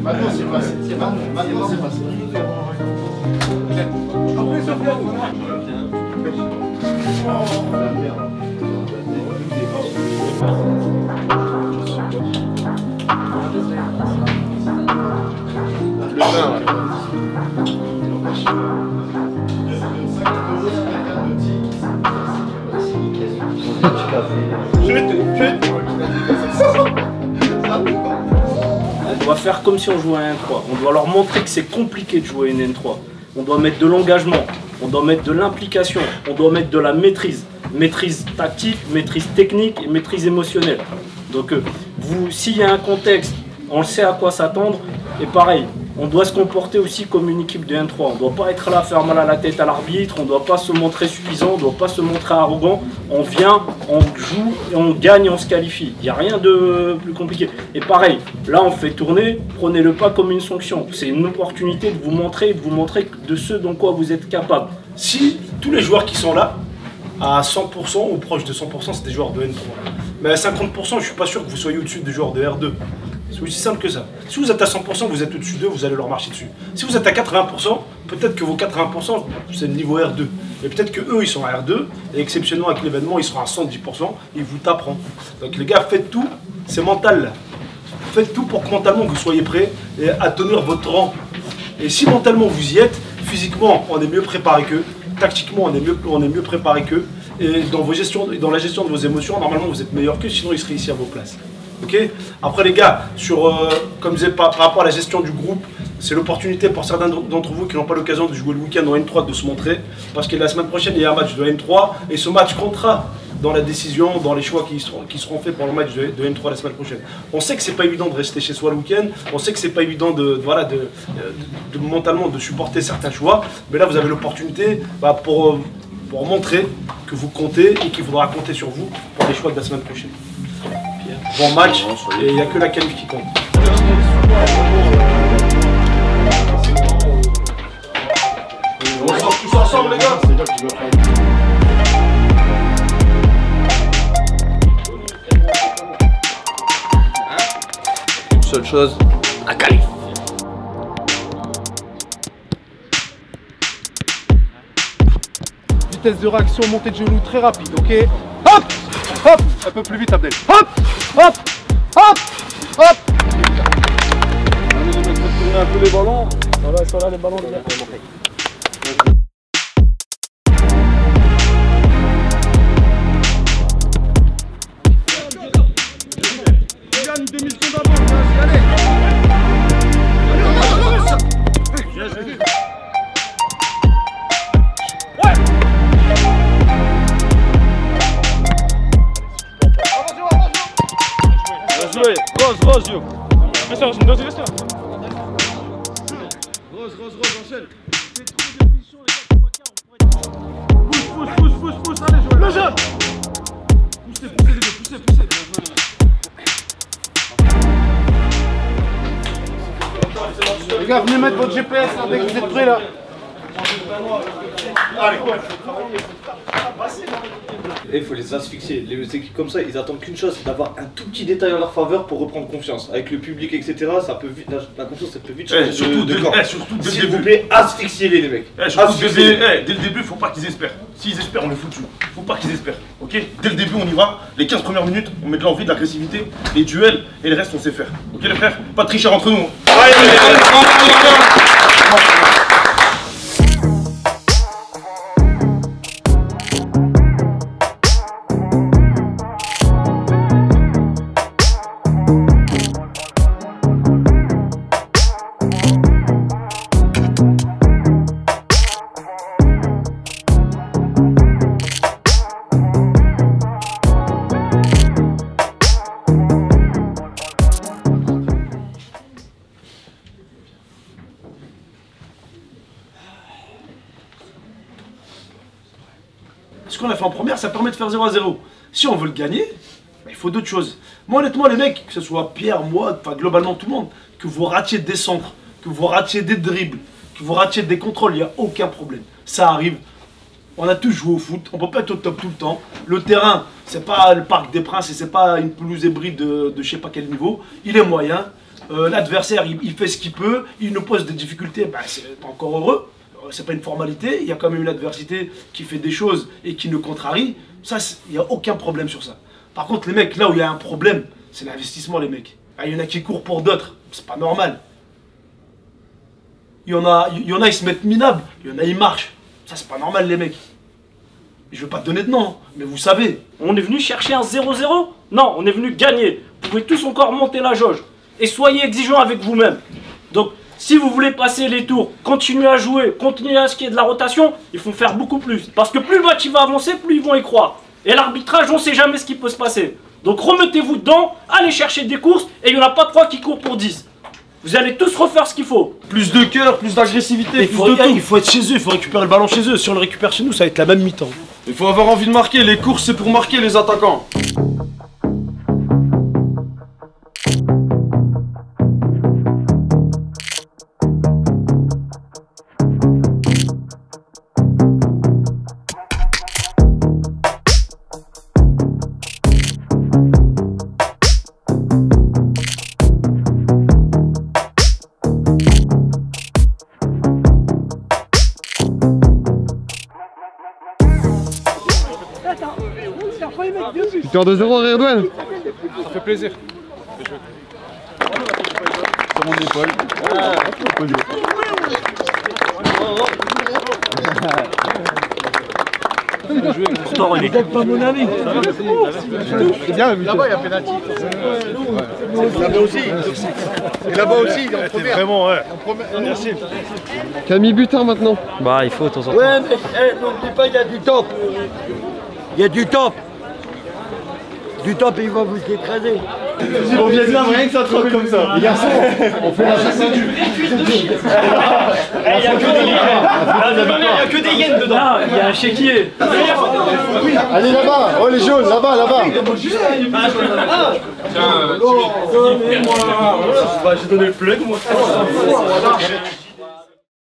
Maintenant c'est facile. Maintenant c'est facile. Le vin, On doit faire comme si on jouait à un N3. On doit leur montrer que c'est compliqué de jouer une N3. On doit mettre de l'engagement, on doit mettre de l'implication, on doit mettre de la maîtrise. Maîtrise tactique, maîtrise technique et maîtrise émotionnelle. Donc s'il y a un contexte, on sait à quoi s'attendre. Et pareil, on doit se comporter aussi comme une équipe de N3. On ne doit pas être là à faire mal à la tête à l'arbitre, on ne doit pas se montrer suffisant, on ne doit pas se montrer arrogant. On vient, on joue, et on gagne, on se qualifie. Il n'y a rien de plus compliqué. Et pareil, là on fait tourner, prenez-le pas comme une sanction. C'est une opportunité de vous montrer de ce dont quoi vous êtes capable. Si tous les joueurs qui sont là, à 100% ou proche de 100%, c'est des joueurs de N3. Mais à 50%, je ne suis pas sûr que vous soyez au-dessus des joueurs de R2. C'est aussi simple que ça. Si vous êtes à 100%, vous êtes au-dessus d'eux, vous allez leur marcher dessus. Si vous êtes à 80%, peut-être que vos 80%, c'est le niveau R2. Et peut-être qu'eux, ils sont à R2, et exceptionnellement avec l'événement, ils seront à 110%, ils vous taperont. Donc les gars, faites tout, c'est mental là. Faites tout pour que mentalement vous soyez prêts à tenir votre rang. Et si mentalement vous y êtes, physiquement, on est mieux préparé qu'eux. Tactiquement, on est mieux préparé qu'eux. Et dans la gestion de vos émotions, normalement, vous êtes meilleur qu'eux, sinon ils seraient ici à vos places. Okay. Après les gars, comme je disais, par rapport à la gestion du groupe, c'est l'opportunité pour certains d'entre vous qui n'ont pas l'occasion de jouer le week-end en N3 de se montrer. Parce que la semaine prochaine, il y a un match de N3 et ce match comptera dans la décision, dans les choix qui seront faits pour le match de N3 la semaine prochaine. On sait que c'est pas évident de rester chez soi le week-end, on sait que c'est pas évident mentalement de supporter certains choix, mais là vous avez l'opportunité pour montrer que vous comptez et qu'il faudra compter sur vous pour les choix de la semaine prochaine. Bon match, et il n'y a que la qualif qui compte. On sort tous ensemble les gars. une seule chose, la qualif. Vitesse de réaction, montée de genoux très rapide, ok? Hop! Hop! Un peu plus vite Abdel. Hop! Hop! Hop! Hop! Allez les mecs, faites tourner un peu les ballons. Voilà, ils sont là les ballons les gars. Tu gagnes 2 000 secondes d'avance, vas-y, allez! Bien joué! Rose, yo. Reste là, reste là. Rose, enchaîne. Pousse, allez, Joël. Le jeune. Poussez les deux, poussez. Les gars, venez mettre votre GPS là, dès que vous êtes prêts là. Allez. Et il faut les asphyxier. Les équipes comme ça, ils attendent qu'une chose, c'est d'avoir un tout petit détail en leur faveur pour reprendre confiance. Avec le public, etc., ça peut vite, la confiance, ça peut vite changer de camp. S'il vous plaît, asphyxiez-les les mecs. Dès le début, faut pas qu'ils espèrent. S'ils espèrent, on est foutu. Faut pas qu'ils espèrent. Ok? Dès le début, on y va. Les 15 premières minutes, on met de l'envie, de l'agressivité, les duels, et le reste, on sait faire. Ok les frères? Pas de tricher entre nous. Ce qu'on a fait en première, ça permet de faire 0-0. Si on veut le gagner, il faut d'autres choses. Moi honnêtement les mecs, que ce soit Pierre, moi, enfin globalement tout le monde, que vous ratiez des centres, que vous ratiez des dribbles, que vous ratiez des contrôles, il n'y a aucun problème. Ça arrive. On a tous joué au foot, on peut pas être au top tout le temps. Le terrain, c'est pas le Parc des Princes et c'est pas une pelouse hybride de je sais pas quel niveau. Il est moyen. L'adversaire, il fait ce qu'il peut. Il nous pose des difficultés. Ben, c'est encore heureux. C'est pas une formalité. Il y a quand même une adversité qui fait des choses et qui nous contrarie. Ça, il n'y a aucun problème sur ça. Par contre, les mecs, là où il y a un problème, c'est l'investissement, les mecs. Il y en a qui courent pour d'autres. C'est pas normal. Il y en a, ils se mettent minables. Il y en a, ils marchent. Ça, c'est pas normal, les mecs. Je veux pas te donner de nom, mais vous savez. On est venu chercher un 0-0? Non, on est venu gagner. Vous pouvez tous encore monter la jauge. Et soyez exigeants avec vous-même. Donc, si vous voulez passer les tours, continuez à jouer, continuez à ce qui est de la rotation, il faut faire beaucoup plus. Parce que plus le match il va avancer, plus ils vont y croire. Et l'arbitrage, on sait jamais ce qui peut se passer. Donc remettez-vous dedans, allez chercher des courses, et il n'y en a pas 3 qui courent pour 10. Vous allez tous refaire ce qu'il faut. Plus de cœur, plus d'agressivité, plus de tout. Il faut être chez eux, il faut récupérer le ballon chez eux. Si on le récupère chez nous, ça va être la même mi-temps. Il faut avoir envie de marquer, les courses c'est pour marquer les attaquants. Victoire de 0 à Redouane. Ça fait plaisir. Sur mon épaule. Pourtant, René. Pas mon ami. C'est bien, Là-bas, il y a pénalty. Là-bas aussi. Et là-bas aussi, il est en première. Vraiment, ouais. Merci. Camille Butin maintenant. Bah, il faut de temps en temps. Ouais, mais n'oublie pas, il y a du top. Il y a du top. Du top et il va vous écraser. On vient de là, rien que ça trotte comme ça. Les garçons, on fait la chasse du. Il n'y a que des yens dedans. Il y a un chéquier. Allez là-bas, oh les jaunes, là-bas, là-bas. J'ai donné le plug, moi.